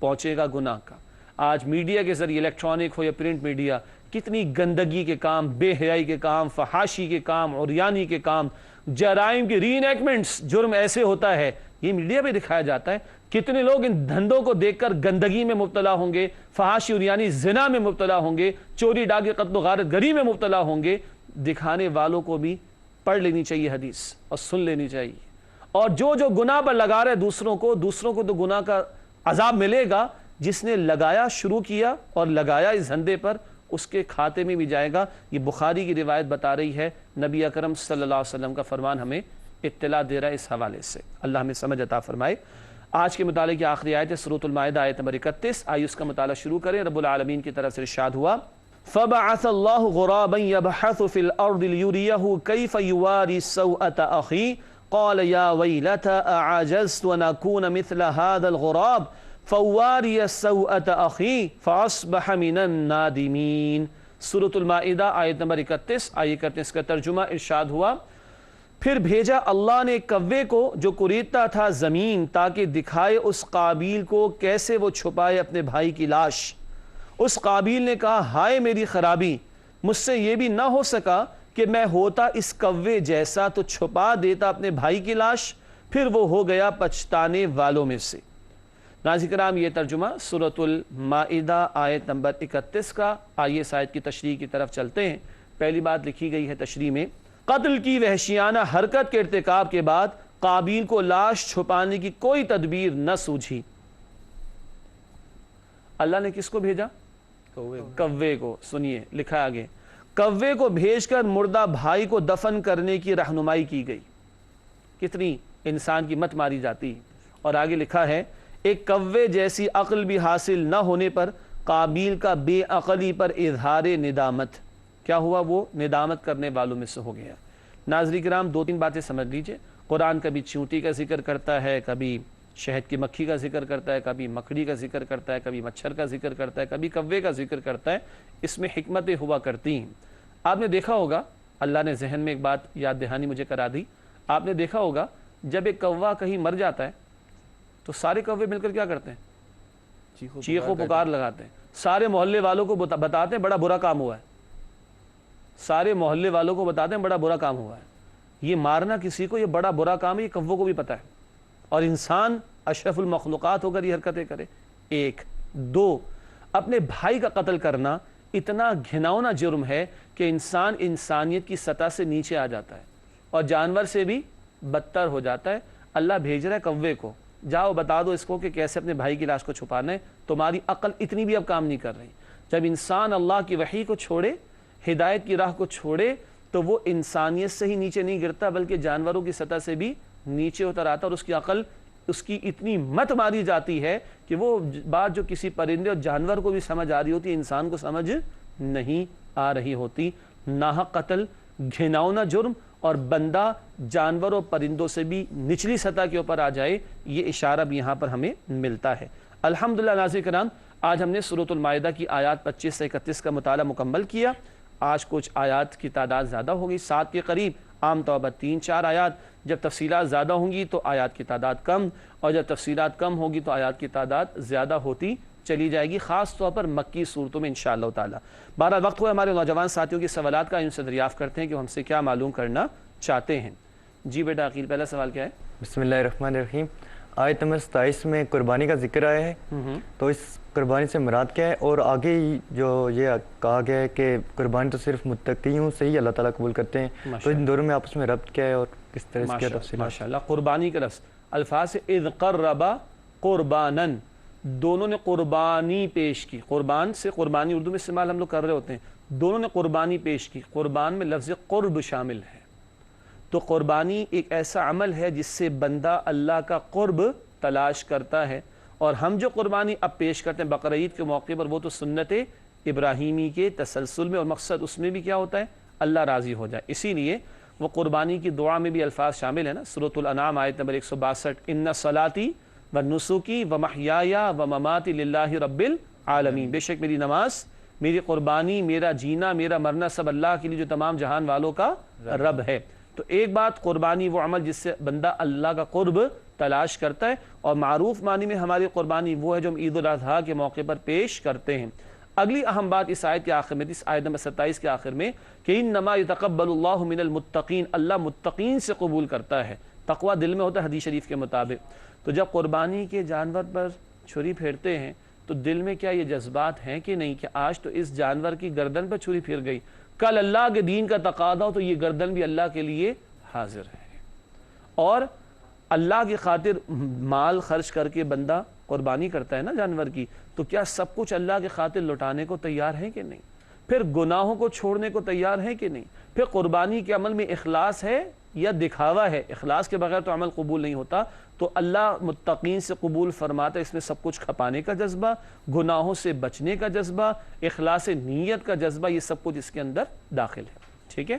پہنچے گا گناہ کا۔ آج میڈیا کے ذریعے، الیکٹرانک ہو یا پرنٹ میڈیا، کتنی گندگی کے کام، بے حیائی کے کام، فحاشی کے کام، عریانی کے کام، جرائم کے ری انیکٹمنٹس، جرم ایسے ہوتا ہے، یہ میڈیا پہ دکھایا جاتا ہے۔ کتنے لوگ ان دھندوں کو دیکھ کر گندگی میں مبتلا ہوں گے، فحاشی عریانی زنا میں مبتلا ہوں گے، چوری ڈاکے قتل و غارت گری میں مبتلا ہوں گے۔ دکھانے والوں کو بھی پڑھ لینی چاہیے حدیث اور سن لینی چاہیے، اور جو گناہ پر لگا رہے دوسروں کو تو گناہ کا عذاب ملے گا۔ جس نے لگایا، شروع کیا اور لگایا اس دھندے پر، اس کے کھاتے میں بھی جائے گا۔ یہ بخاری کی روایت بتا رہی ہے، نبی اکرم صلی اللہ علیہ وسلم کا فرمان ہمیں اطلاع دے رہا ہے اس حوالے سے۔ اللہ ہمیں سمجھ عطا فرمائے۔ آج کے مطالعے کی آخری آیت ہے سورۃ المائدہ آیت نمبر 31۔ آئیے اس کا مطالعہ شروع کریں۔ رب العالمین کی طرف سے ارشاد ہوا، فَبَعَثَ اللَّهُ غُرَابًا يَبْحَثُ فِي الْأَرْضِ لِيُرِيَهُ كَيْفَ يُوَارِي السَّوْءَةَ أَخِيهِ قَالَ يَا وَيْلَتَى أَعَجَزْتُ أَنْ أَكُونَ مِثْلَ هَذَا الْغُرَابِ فَأُوَارِيَ السَّوْءَةَ أَخِي فَأَصْبَحَ مِنَ النَّادِمِينَ۔ سورۃ المائدہ آیت نمبر 31۔ آئیے کرتے ہیں اس کا ترجمہ۔ ارشاد ہوا، پھر بھیجا اللہ نے کوے کو جو کریدتا تھا زمین، تاکہ دکھائے اس قابیل کو کیسے وہ چھپائے اپنے بھائی کی لاش۔ اس قابیل نے کہا، ہائے میری خرابی، مجھ سے یہ بھی نہ ہو سکا کہ میں ہوتا اس کوے جیسا تو چھپا دیتا اپنے بھائی کی لاش۔ پھر وہ ہو گیا پچھتانے والوں میں سے۔ ناظرین کرام، یہ ترجمہ سورۃ المائدہ آیت نمبر 31 کا۔ آئیے اس آیت کی تشریح کی طرف چلتے ہیں۔ پہلی بات لکھی گئی ہے تشریح میں، قتل کی وحشیانہ حرکت کے ارتکاب کے بعد قابیل کو لاش چھپانے کی کوئی تدبیر نہ سوجھی۔ اللہ نے کس کو بھیجا؟ کوے کو۔ سنیے لکھا آگے، کوے کو بھیج کر مردہ بھائی کو دفن کرنے کی رہنمائی کی گئی۔ کتنی انسان کی مت ماری جاتی۔ اور آگے لکھا ہے، ایک کوے جیسی عقل بھی حاصل نہ ہونے پر قابیل کا بے عقلی پر اظہار ندامت، کیا ہوا؟ وہ ندامت کرنے والوں میں سے ہو گیا۔ ناظرین کرام، دو تین باتیں سمجھ لیجئے۔ قرآن کبھی چیونٹی کا ذکر کرتا ہے، کبھی شہد کی مکھی کا ذکر کرتا ہے، کبھی مکڑی کا ذکر کرتا ہے، کبھی مچھر کا ذکر کرتا ہے، کبھی کوے کا ذکر کرتا ہے۔ اس میں حکمتیں ہوا کرتی ہیں۔ آپ نے دیکھا ہوگا، اللہ نے ذہن میں ایک بات یاد دہانی مجھے کرا دی، آپ نے دیکھا ہوگا جب ایک کوا کہیں مر جاتا ہے تو سارے کوے مل کر کیا کرتے ہیں؟ چیخ و پکار لگاتے ہیں، سارے محلے والوں کو بتاتے ہیں بڑا برا کام ہوا ہے، سارے محلے والوں کو بتاتے ہیں بڑا برا کام ہوا ہے۔ یہ مارنا کسی کو یہ بڑا برا کام ہے، یہ کووں کو بھی پتہ ہے، اور انسان اشرف المخلوقات ہو کر یہ حرکتیں کرے۔ ایک دو، اپنے بھائی کا قتل کرنا اتنا گھناؤنا جرم ہے کہ انسان انسانیت کی سطح سے نیچے آ جاتا ہے اور جانور سے بھی بدتر ہو جاتا ہے۔ اللہ بھیج رہا ہے کوے کو، جاؤ بتا دو اس کو کہ کیسے اپنے بھائی کی لاش کو چھپانا ہے۔ تمہاری عقل اتنی بھی اب کام نہیں کر رہی۔ جب انسان اللہ کی وحی کو چھوڑے، ہدایت کی راہ کو چھوڑے، تو وہ انسانیت سے ہی نیچے نہیں گرتا بلکہ جانوروں کی سطح سے بھی نیچے اتر آتا، اور اس کی عقل اس کی اتنی مت ماری جاتی ہے کہ وہ بات جو کسی پرندے اور جانور کو بھی سمجھ آ رہی ہوتی ہے، انسان کو سمجھ نہیں آ رہی ہوتی۔ ناحق قتل گھناؤنا جرم، اور بندہ جانور اور پرندوں سے بھی نچلی سطح کے اوپر آ جائے، یہ اشارہ بھی یہاں پر ہمیں ملتا ہے۔ الحمدللہ ناظرین کرام، آج ہم نے سورۃ المائدہ کی آیات 25 سے 31 کا مطالعہ مکمل کیا۔ آج کچھ آیات کی تعداد زیادہ ہوگی، 7 کے قریب، عام طور پر 3-4 آیات۔ جب تفصیلات زیادہ ہوں گی تو آیات کی تعداد کم، اور جب تفصیلات کم ہوگی تو آیات کی تعداد زیادہ ہوتی چلی جائے گی، خاص طور پر مکی صورتوں میں انشاءاللہ تعالی۔ بہرحال وقت ہوا ہمارے نوجوان ساتھیوں کے سوالات کا، ان سے دریافت کرتے ہیں کہ وہ ہم سے کیا معلوم کرنا چاہتے ہیں۔ جی بیٹا عقیل، پہلا سوال کیا ہے؟ بسم اللہ الرحمن الرحیم۔ آیت نمبر 27 میں قربانی کا ذکر آیا ہے، تو اس قربانی سے مراد کیا ہے؟ اور آگے جو یہ کہا گیا ہے کہ قربانی تو صرف متقیوں سے ہی اللہ تعالیٰ قبول کرتے ہیں، تو ان دونوں میں آپس میں ربط کیا ہے اور کس طرح اس کی تفصیل؟ ماشاءاللہ، قربانی کا لفظ الفاظ اذ قربا قربانن، دونوں نے قربانی پیش کی۔ قربان سے قربانی اردو میں استعمال ہم لوگ کر رہے ہوتے ہیں، دونوں نے قربانی پیش کی۔ قربان میں لفظ قرب شامل ہے، تو قربانی ایک ایسا عمل ہے جس سے بندہ اللہ کا قرب تلاش کرتا ہے، اور ہم جو قربانی اب پیش کرتے ہیں بقرہ عید کے موقع پر، وہ تو سنت ابراہیمی کے تسلسل میں، اور مقصد اس میں بھی کیا ہوتا ہے؟ اللہ راضی ہو جائے۔ اسی لیے وہ قربانی کی دعا میں بھی الفاظ شامل ہیں نا، سورۃ الانعام آیت نمبر 162، ان صلاتی و نسکی و محیایا و مماتی للہ رب العالمین، بے شک میری نماز، میری قربانی، میرا جینا، میرا مرنا سب اللہ کے لیے جو تمام جہان والوں کا رب ہے۔ تو ایک بات قربانی وہ عمل جس سے بندہ اللہ کا قرب تلاش کرتا ہے، اور معروف معنی میں ہماری قربانی وہ ہے جو ہم عید الاضحیٰ کے موقع پر پیش کرتے ہیں۔ اگلی اہم بات اس آیت کے آخر میں، اس آیت نمبر 27 کے آخر میں، کہ انما یتقبل اللہ من المتقین، اللہ متقین سے قبول کرتا ہے۔ تقوی دل میں ہوتا ہے حدیث شریف کے مطابق۔ تو جب قربانی کے جانور پر چھری پھیرتے ہیں تو دل میں کیا یہ جذبات ہیں کہ نہیں کہ آج تو اس جانور کی گردن پر چھری پھر گئی، کل اللہ کے دین کا تقاضا ہو تو یہ گردن بھی اللہ کے لیے حاضر ہے، اور اللہ کی خاطر مال خرچ کر کے بندہ قربانی کرتا ہے نا جانور کی، تو کیا سب کچھ اللہ کی خاطر لٹانے کو تیار ہے کہ نہیں؟ پھر گناہوں کو چھوڑنے کو تیار ہے کہ نہیں؟ پھر قربانی کے عمل میں اخلاص ہے یا دکھاوا ہے؟ اخلاص کے بغیر تو عمل قبول نہیں ہوتا۔ تو اللہ متقین سے قبول فرماتا ہے، اس میں سب کچھ کھپانے کا جذبہ، گناہوں سے بچنے کا جذبہ، اخلاص نیت کا جذبہ، یہ سب کچھ اس کے اندر داخل ہے۔ ٹھیک ہے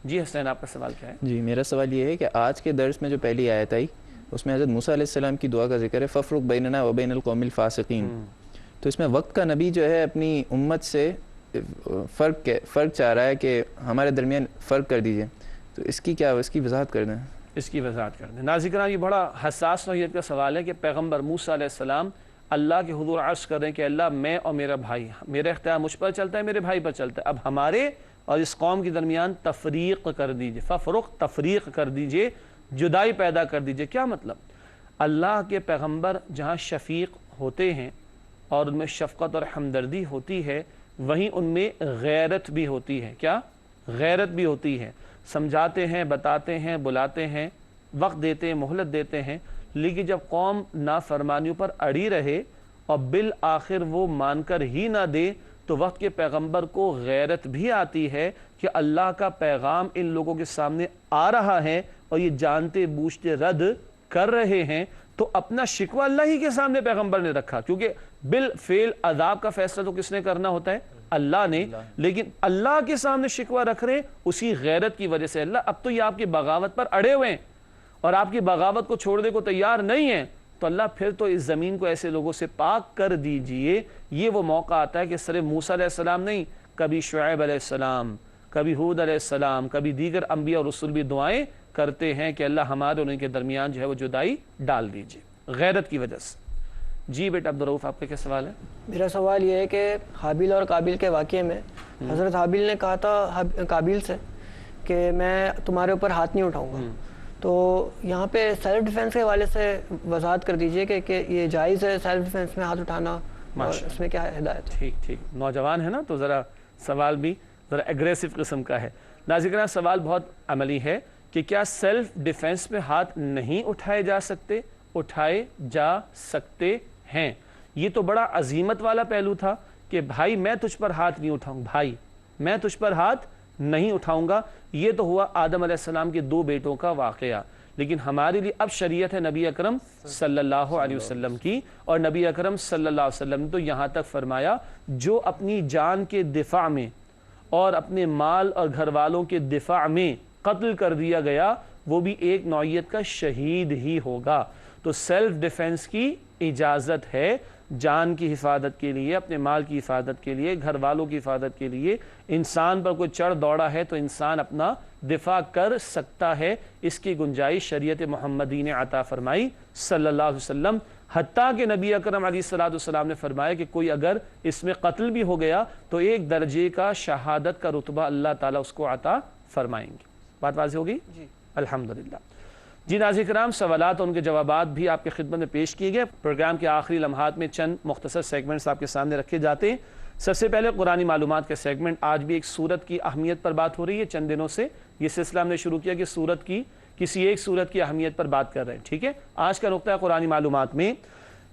جی حسین، آپ کا سوال کیا ہے؟ جی میرا سوال یہ ہے کہ آج کے درس میں جو پہلی آیت آئی اس میں حضرت موسیٰ علیہ السلام کی دعا کا ذکر ہے، فَفْرُقْ بَيْنَنَا وَبَيْنَ الْقَوْمِ الْفَاسِقِينَ، تو اس میں وقت کا نبی جو ہے اپنی امت سے فرق چاہ رہا ہے کہ ہمارے درمیان فرق کر دیجئے، تو اس کی وضاحت کر دیں۔ اس کی وضاحت کر دیں۔ ناظرین کرام، یہ بڑا حساس نوعیت کا سوال ہے کہ پیغمبر موسیٰ علیہ السلام اللہ کے حضور عرض کر رہے ہیں کہ اللہ، میں اور میرا بھائی، میرا اختیار مجھ پر چلتا ہے، میرے بھائی پر چلتا ہے، اب ہمارے اور اس قوم کے درمیان تفریق کر دیجئے، ففرق، تفریق کر دیجئے، جدائی پیدا کر دیجئے۔ کیا مطلب؟ اللہ کے پیغمبر جہاں شفیق ہوتے ہیں اور ان میں شفقت اور ہمدردی ہوتی ہے، وہیں ان میں غیرت بھی ہوتی ہے۔ کیا؟ غیرت بھی ہوتی ہے، سمجھاتے ہیں، بتاتے ہیں، بلاتے ہیں، وقت دیتے ہیں، مہلت دیتے ہیں، لیکن جب قوم نافرمانیوں پر اڑی رہے اور بالآخر وہ مان کر ہی نہ دے تو وقت کے پیغمبر کو غیرت بھی آتی ہے کہ اللہ کا پیغام ان لوگوں کے سامنے آ رہا ہے اور یہ جانتے بوجھتے رد کر رہے ہیں، تو اپنا شکوہ اللہ ہی کے سامنے پیغمبر نے رکھا، کیونکہ بالفعل عذاب کا فیصلہ تو کس نے کرنا ہوتا ہے؟ اللہ نے، لیکن اللہ کے سامنے شکوہ رکھ رہے ہیں اسی غیرت کی وجہ سے۔ اللہ اب تو یہ آپ کی بغاوت پر اڑے ہوئے ہیں اور آپ کی بغاوت کو چھوڑنے کو تیار نہیں ہیں، تو اللہ پھر تو اس زمین کو ایسے لوگوں سے پاک کر دیجئے۔ یہ وہ موقع آتا ہے کہ صرف موسیٰ علیہ السلام نہیں، کبھی شعیب علیہ السلام، کبھی ہود علیہ السلام، کبھی دیگر انبیاء اور رسول بھی دعائیں کرتے ہیں کہ اللہ ہمارے اور ان کے درمیان جو ہے وہ جدائی ڈال دیجئے غیرت کی وجہ سے۔ جی بیٹا عبدالرؤف، آپ کا کیا سوال ہے؟ میرا سوال یہ ہے کہ حابیل اور قابیل کے واقعے میں حضرت حابیل نے کہا تھا قابیل سے کہ میں تمہارے اوپر ہاتھ نہیں اٹھاؤں گا، تو یہاں پہ سیلف ڈیفنس کے حوالے سے وضاحت کر دیجئے کہ یہ جائز ہے سیلف ڈیفنس میں ہاتھ اٹھانا، اور اس میں کیا ہدایت ہے؟ ٹھیک نوجوان ہے نا، تو ذرا سوال بھی ذرا ایگریسو قسم کا ہے۔ ناظرین، سوال بہت عملی ہے کہ کیا سیلف ڈیفنس میں ہاتھ نہیں اٹھائے جا سکتے؟ اٹھائے جا سکتے ہیں۔ یہ تو بڑا عظیمت والا پہلو تھا کہ بھائی میں تجھ پر ہاتھ نہیں اٹھاؤں، بھائی میں تجھ پر ہاتھ نہیں اٹھاؤں گا۔ یہ تو ہوا آدم علیہ السلام کے 2 بیٹوں کا واقعہ، لیکن ہمارے لیے اب شریعت ہے نبی اکرم صلی اللہ علیہ وسلم کی، اور نبی اکرم صلی اللہ علیہ وسلم نے تو یہاں تک فرمایا جو اپنی جان کے دفاع میں اور اپنے مال اور گھر والوں کے دفاع میں قتل کر دیا گیا وہ بھی ایک نوعیت کا شہید ہی ہوگا۔ تو سیلف ڈیفنس کی اجازت ہے، جان کی حفاظت کے لیے، اپنے مال کی حفاظت کے لیے، گھر والوں کی حفاظت کے لیے۔ انسان پر کوئی چڑھ دوڑا ہے تو انسان اپنا دفاع کر سکتا ہے، اس کی گنجائش شریعت محمدی نے عطا فرمائی صلی اللہ علیہ وسلم۔ حتیٰ کہ نبی اکرم علیہ السلام نے فرمایا کہ کوئی اگر اس میں قتل بھی ہو گیا تو 1 درجے کا شہادت کا رتبہ اللہ تعالیٰ اس کو عطا فرمائیں گے۔ بات واضح ہوگی؟ جی الحمدللہ۔ جی ناظرین کرام، سوالات اور ان کے جوابات بھی آپ کی خدمت میں پیش کیے گئے۔ پروگرام کے آخری لمحات میں چند مختصر سیگمنٹس آپ کے سامنے رکھے جاتے ہیں۔ سب سے پہلے قرآنی معلومات کا سیگمنٹ۔ آج بھی ایک سورت کی اہمیت پر بات ہو رہی ہے، چند دنوں سے یہ سلسلہ ہم نے شروع کیا کہ سورت کی کسی ایک سورت کی اہمیت پر بات کر رہے ہیں، ٹھیک ہے۔ آج کا نقطہ قرآنی معلومات میں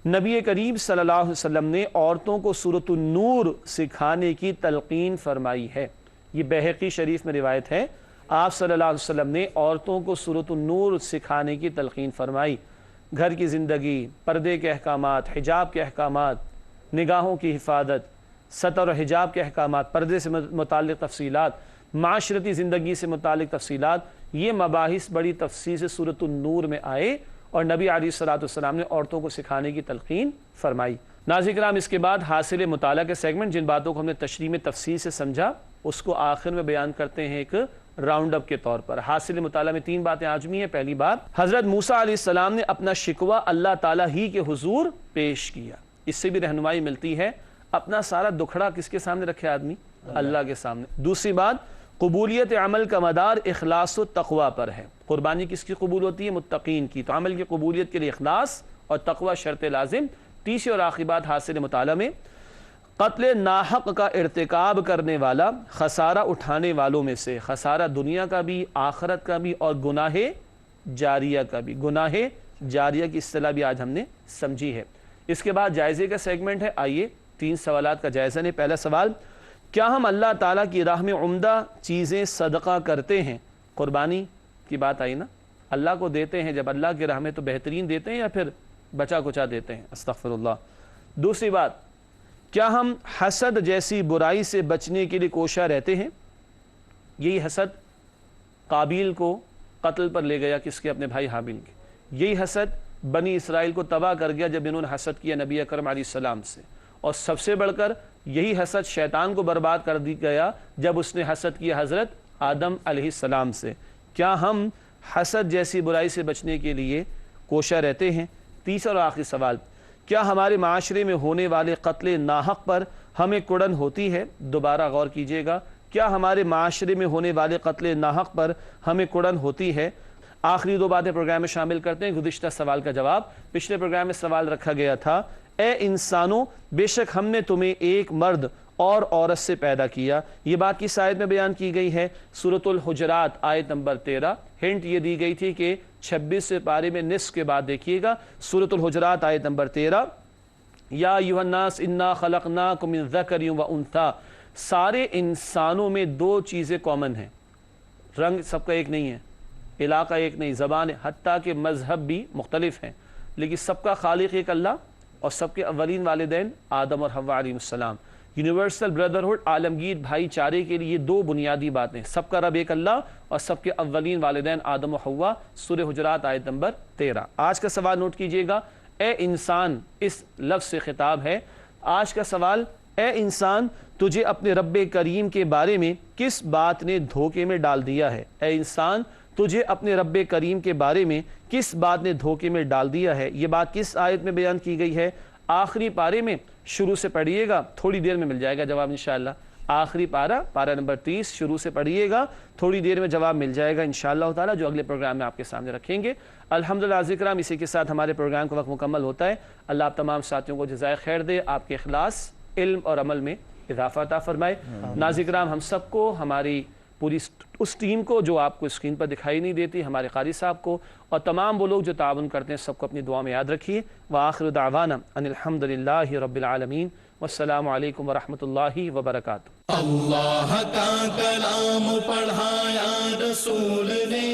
نبی کریم صلی اللہ علیہ وسلم نے عورتوں کو سورۃ النور سکھانے کی تلقین فرمائی ہے۔ یہ بہقی شریف میں روایت ہے، آپ صلی اللہ علیہ وسلم نے عورتوں کو سورۃ النور سکھانے کی تلقین فرمائی۔ گھر کی زندگی، پردے کے احکامات، حجاب کے احکامات، نگاہوں کی حفاظت، ستر و حجاب کے احکامات، پردے سے متعلق تفصیلات، معاشرتی زندگی سے متعلق تفصیلات، یہ مباحث بڑی تفصیل سے سورۃ النور میں آئے اور نبی علیہ الصلوۃ والسلام نے عورتوں کو سکھانے کی تلقین فرمائی۔ ناظرین کرام، اس کے بعد حاصل مطالعہ کے سیگمنٹ، جن باتوں کو ہم نے تشریح میں تفصیل سے سمجھا اس کو آخر میں بیان کرتے ہیں ایک راؤنڈ اپ کے طور پر۔ حاصل مطالعہ میں 3 باتیں عاجمی ہیں۔ پہلی بات، حضرت موسیٰ علیہ السلام نے اپنا شکوہ اللہ تعالیٰ ہی کے حضور پیش کیا، اس سے بھی رہنمائی ملتی ہے اپنا سارا دکھڑا کس کے سامنے رکھے آدمی؟ اللہ کے سامنے۔ دوسری بات، قبولیت عمل کا مدار اخلاص و تقوی پر ہے۔ قربانی کس کی قبول ہوتی ہے؟ متقین کی۔ تو عمل کی قبولیت کے لیے اخلاص اور تقوی شرط لازم۔ تیسری اور آخری بات حاصل مطالعہ میں، قتل ناحق کا ارتکاب کرنے والا خسارہ اٹھانے والوں میں سے، خسارہ دنیا کا بھی، آخرت کا بھی، اور گناہ جاریہ کا بھی۔ گناہ جاریہ کی اصطلاح بھی آج ہم نے سمجھی ہے۔ اس کے بعد جائزے کا سیگمنٹ ہے۔ آئیے 3 سوالات کا جائزہ لیں۔ پہلا سوال، کیا ہم اللہ تعالیٰ کی راہ میں عمدہ چیزیں صدقہ کرتے ہیں؟ قربانی کی بات آئی نا، اللہ کو دیتے ہیں جب اللہ کی راہ میں تو بہترین دیتے ہیں یا پھر بچا کچا دیتے ہیں؟ استغفر اللہ۔ دوسری بات، کیا ہم حسد جیسی برائی سے بچنے کے لیے کوشاں رہتے ہیں؟ یہی حسد قابیل کو قتل پر لے گیا، کس کے؟ اپنے بھائی حابیل کے۔ یہی حسد بنی اسرائیل کو تباہ کر گیا جب انہوں نے حسد کیا نبی اکرم علیہ السلام سے، اور سب سے بڑھ کر یہی حسد شیطان کو برباد کر دی گیا جب اس نے حسد کیا حضرت آدم علیہ السلام سے۔ کیا ہم حسد جیسی برائی سے بچنے کے لیے کوشاں رہتے ہیں؟ تیسرا اور آخری سوال، کیا ہمارے معاشرے میں ہونے والے قتل ناحق پر ہمیں کڑن ہوتی ہے؟ دوبارہ غور کیجئے گا، کیا ہمارے معاشرے میں ہونے والے قتل ناحق پر ہمیں کڑن ہوتی ہے؟ آخری 2 باتیں پروگرام میں شامل کرتے ہیں۔ گزشتہ سوال کا جواب، پچھلے پروگرام میں سوال رکھا گیا تھا، اے انسانوں، بے شک ہم نے تمہیں ایک مرد اور عورت سے پیدا کیا. یہ بات کس آیت میں بیان کی گئی ہے؟ سورۃ الحجرات آیت نمبر 13. ہنٹ یہ دی گئی تھی کہ 26 پارے میں نصف کے بعد دیکھیے گا سورۃ الحجرات آیت نمبر 13. یا ایھا الناس انا خلقناکم من ذکر و انثی. سارے انسانوں میں دو چیزیں کامن ہیں. رنگ سب کا ایک نہیں ہے، علاقہ ایک نہیں، زبان، حتیٰ کہ مذہب بھی مختلف ہیں، لیکن سب کا خالق ایک اللہ اور سب کے اولین والدین آدم اور حوا علیہ السلام. یونیورسل بردرہڈ، عالمگیر بھائی چارے کے لیے دو بنیادی باتیں، سب کا رب ایک اللہ اور سب کے اولین والدین آدم و حوا. سورہ حجرات آیت نمبر 13. آج کا سوال نوٹ کیجئے گا. اے انسان، اس لفظ سے خطاب ہے. آج کا سوال، اے انسان تجھے اپنے رب کریم کے بارے میں کس بات نے دھوکے میں ڈال دیا ہے؟ اے انسان تجھے اپنے رب کریم کے بارے میں کس بات نے دھوکے میں ڈال دیا ہے؟ یہ بات کس آیت میں بیان کی گئی ہے؟ آخری پارے میں، شروع سے پڑھیے گا، تھوڑی دیر میں مل جائے گا جواب انشاءاللہ. آخری پارہ نمبر 30 شروع سے پڑھیے گا، تھوڑی دیر میں جواب مل جائے گا انشاءاللہ تعالی، جو اگلے پروگرام میں آپ کے سامنے رکھیں گے. الحمدللہ عزیز کرام، اسی کے ساتھ ہمارے پروگرام کا وقت مکمل ہوتا ہے. اللہ آپ تمام ساتھیوں کو جزائے خیر دے، آپ کے اخلاص، علم اور عمل میں اضافہ عطا فرمائے. ناظرین کرام، ہم سب کو، ہماری پوری اس ٹیم کو جو آپ کو اسکرین پر دکھائی نہیں دیتی، ہمارے قاری صاحب کو اور تمام وہ لوگ جو تعاون کرتے ہیں، سب کو اپنی دعا میں یاد رکھیے. وآخر دعوانا ان الحمدللہ رب العالمین، والسلام علیکم ورحمۃ اللہ وبرکاتہ. اللہ کا کلام پڑھایا رسول نے،